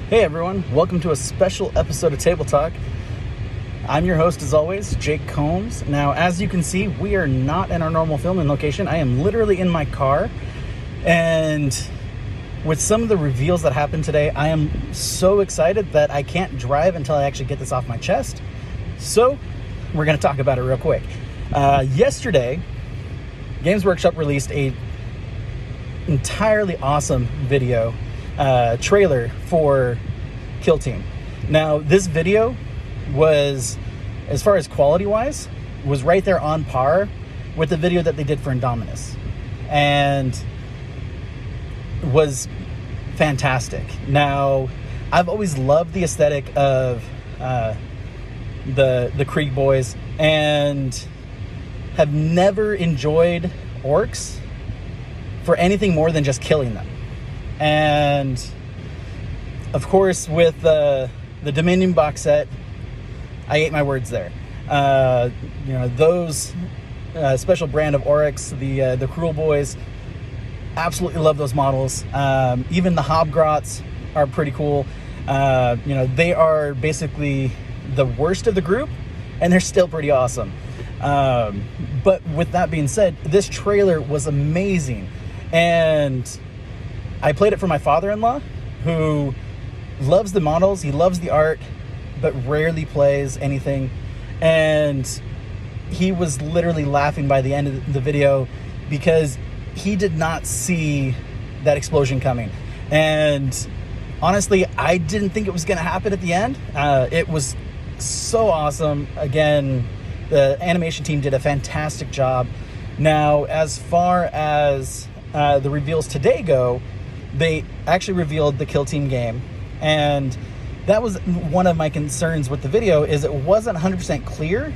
Hey everyone, welcome to a special episode of Table Talk. I'm your host as always, Jake Combs. Now, as you can see, we are not in our normal filming location. I am literally in my car, and with some of the reveals that happened today, I am so excited that I can't drive until I actually get this off my chest. So, we're going to talk about it real quick. Yesterday, Games Workshop released a entirely awesome video trailer for Kill Team. Now, this video was, as far as quality-wise, was right there on par with the video that they did for Indominus, and was fantastic. Now, I've always loved the aesthetic of the Krieg boys, and have never enjoyed orcs for anything more than just killing them. And of course, with the Dominion box set, I ate my words there. Those special brand of Oryx, the Cruel Boys, absolutely love those models. Even the Hobgrots are pretty cool. They are basically the worst of the group, and they're still pretty awesome. But with that being said, this trailer was amazing, and I played it for my father-in-law, who loves the models, he loves the art, but rarely plays anything. And he was literally laughing by the end of the video because he did not see that explosion coming. And honestly, I didn't think it was going to happen at the end. It was so awesome. Again, the animation team did a fantastic job. Now, as far as the reveals today go, they actually revealed the Kill Team game, and that was one of my concerns with the video, is it wasn't 100% clear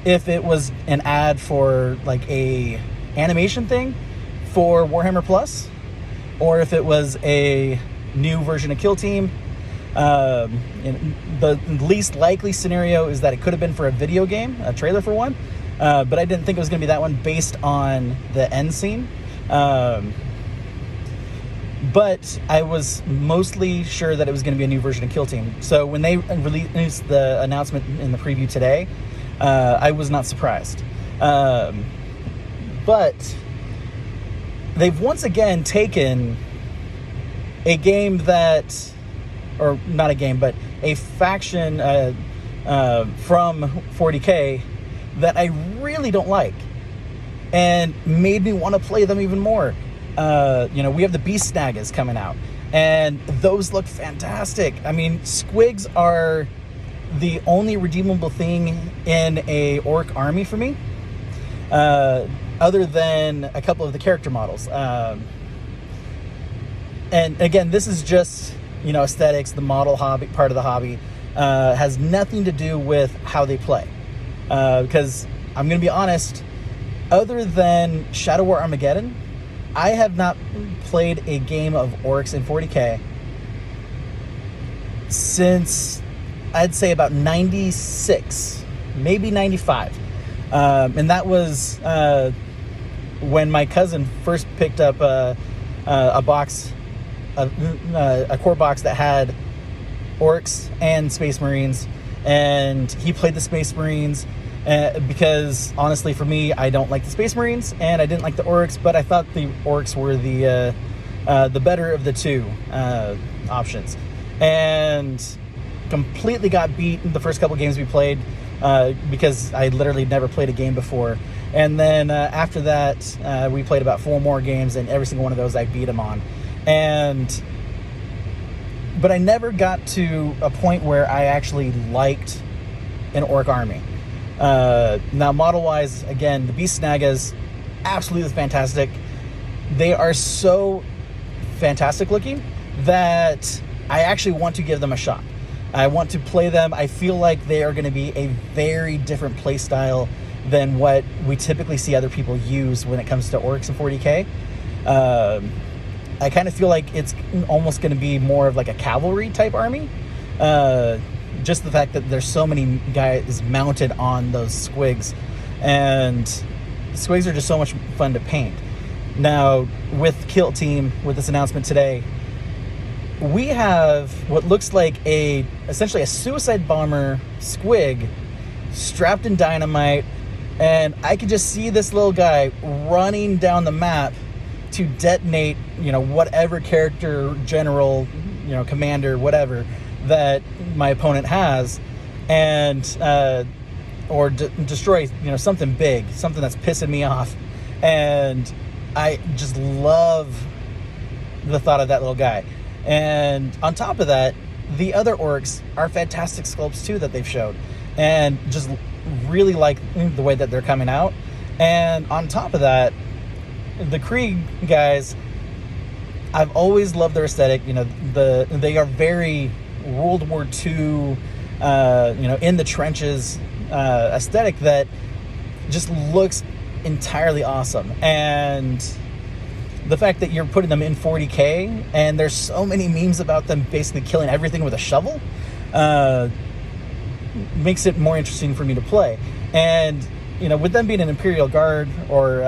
if it was an ad for like a animation thing for Warhammer Plus, or if it was a new version of Kill Team. The least likely scenario is that it could have been for a video game, a trailer for one, but I didn't think it was going to be that one based on the end scene. But I was mostly sure that it was going to be a new version of Kill Team. So when they released the announcement in the preview today, I was not surprised. But they've once again taken a game that, or not a game, but a faction from 40K that I really don't like, and made me want to play them even more. We have the Beast Snagas coming out, and those look fantastic. I mean, squigs are the only redeemable thing in a orc army for me, other than a couple of the character models. And again, this is just, aesthetics. The model hobby, part of the hobby, has nothing to do with how they play. Because I'm going to be honest, other than Shadow War Armageddon, I have not played a game of orcs in 40K since, I'd say, about 96, maybe 95. And that was when my cousin first picked up a box, a core box that had orcs and Space Marines, and he played the Space Marines. Because honestly, for me, I don't like the Space Marines, and I didn't like the Orcs, but I thought the Orcs were the better of the two options, and completely got beat in the first couple games we played, because I literally never played a game before. And then after that, we played about 4 more games, and every single one of those I beat him on. But I never got to a point where I actually liked an Orc army. Now, model-wise, again, the Beast Snagas, absolutely fantastic. They are so fantastic looking that I actually want to give them a shot. I want to play them. I feel like they are going to be a very different play style than what we typically see other people use when it comes to orcs in 40K. I kind of feel like it's almost going to be more of like a cavalry type army. Just the fact that there's so many guys mounted on those squigs, and squigs are just so much fun to paint. Now, with Kill Team, with this announcement today, we have what looks like essentially a suicide bomber squig strapped in dynamite, and I could just see this little guy running down the map to detonate, whatever character, general, commander, whatever that my opponent has, and or destroy, something big, something that's pissing me off. And I just love the thought of that little guy. And on top of that, the other orcs are fantastic sculpts too that they've showed, and just really like the way that they're coming out. And on top of that, the Krieg guys, I've always loved their aesthetic. They are very World War II, in the trenches aesthetic that just looks entirely awesome. And the fact that you're putting them in 40K, and there's so many memes about them basically killing everything with a shovel, makes it more interesting for me to play. And with them being an Imperial Guard or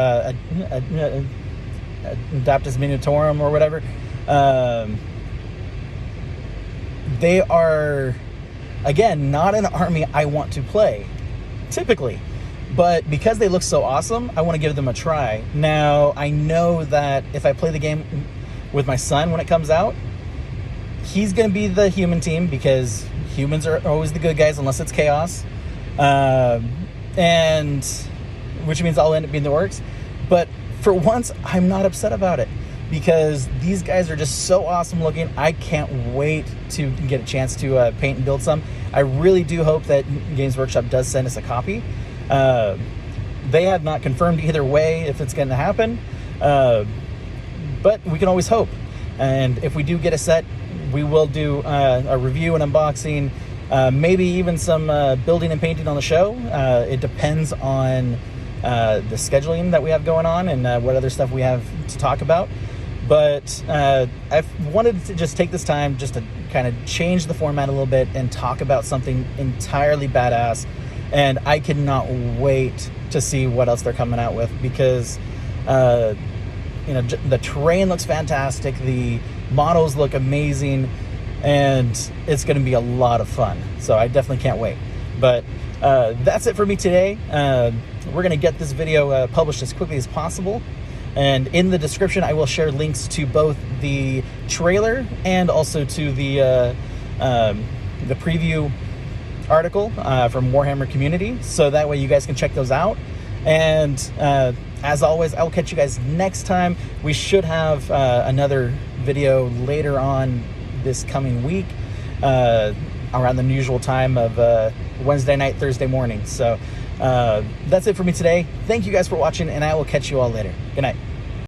Adeptus Minotaurus or whatever, they are, again, not an army I want to play typically, but because they look so awesome, I want to give them a try. Now, I know that if I play the game with my son when it comes out, he's going to be the human team, because humans are always the good guys unless it's chaos, and which means I'll end up being the orcs. But for once, I'm not upset about it, because these guys are just so awesome looking. I can't wait to get a chance to paint and build some. I really do hope that Games Workshop does send us a copy. They have not confirmed either way if it's going to happen, but we can always hope. And if we do get a set, we will do a review and unboxing, maybe even some building and painting on the show. It depends on the scheduling that we have going on and what other stuff we have to talk about. But I've wanted to just take this time just to kind of change the format a little bit and talk about something entirely badass. And I cannot wait to see what else they're coming out with, because the terrain looks fantastic, the models look amazing, and it's going to be a lot of fun. So I definitely can't wait. But that's it for me today. We're going to get this video published as quickly as possible. And in the description, I will share links to both the trailer and also to the preview article from Warhammer Community, so that way you guys can check those out. And as always, I will catch you guys next time. We should have another video later on this coming week, around the usual time of Wednesday night, Thursday morning. So that's it for me today. Thank you guys for watching, and I will catch you all later. Good night.